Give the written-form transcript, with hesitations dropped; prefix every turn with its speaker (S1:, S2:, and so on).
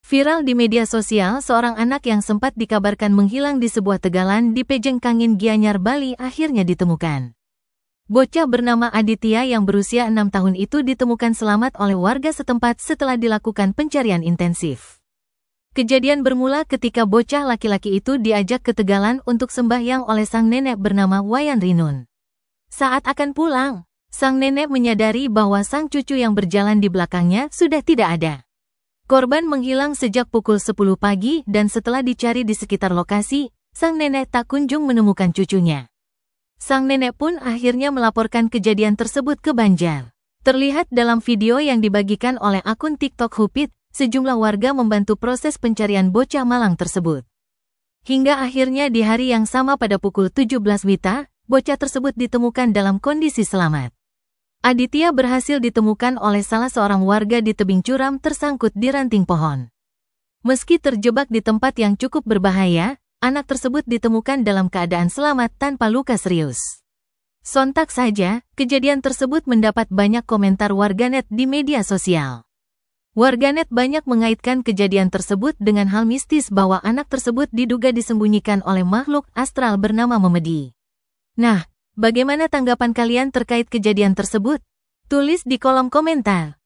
S1: Viral di media sosial, seorang anak yang sempat dikabarkan menghilang di sebuah tegalan di Pejeng Kangin Gianyar, Bali akhirnya ditemukan. Bocah bernama Aditya yang berusia 6 tahun itu ditemukan selamat oleh warga setempat setelah dilakukan pencarian intensif. Kejadian bermula ketika bocah laki-laki itu diajak ke tegalan untuk sembahyang oleh sang nenek bernama Wayan Rinun. Saat akan pulang, sang nenek menyadari bahwa sang cucu yang berjalan di belakangnya sudah tidak ada. Korban menghilang sejak pukul 10 pagi dan setelah dicari di sekitar lokasi, sang nenek tak kunjung menemukan cucunya. Sang nenek pun akhirnya melaporkan kejadian tersebut ke Banjar. Terlihat dalam video yang dibagikan oleh akun TikTok Hupit, sejumlah warga membantu proses pencarian bocah malang tersebut. Hingga akhirnya di hari yang sama pada pukul 17 WITA, bocah tersebut ditemukan dalam kondisi selamat. Aditya berhasil ditemukan oleh salah seorang warga di tebing curam tersangkut di ranting pohon. Meski terjebak di tempat yang cukup berbahaya, anak tersebut ditemukan dalam keadaan selamat tanpa luka serius. Sontak saja, kejadian tersebut mendapat banyak komentar warganet di media sosial. Warganet banyak mengaitkan kejadian tersebut dengan hal mistis bahwa anak tersebut diduga disembunyikan oleh makhluk astral bernama Memedi. Nah, bagaimana tanggapan kalian terkait kejadian tersebut? Tulis di kolom komentar.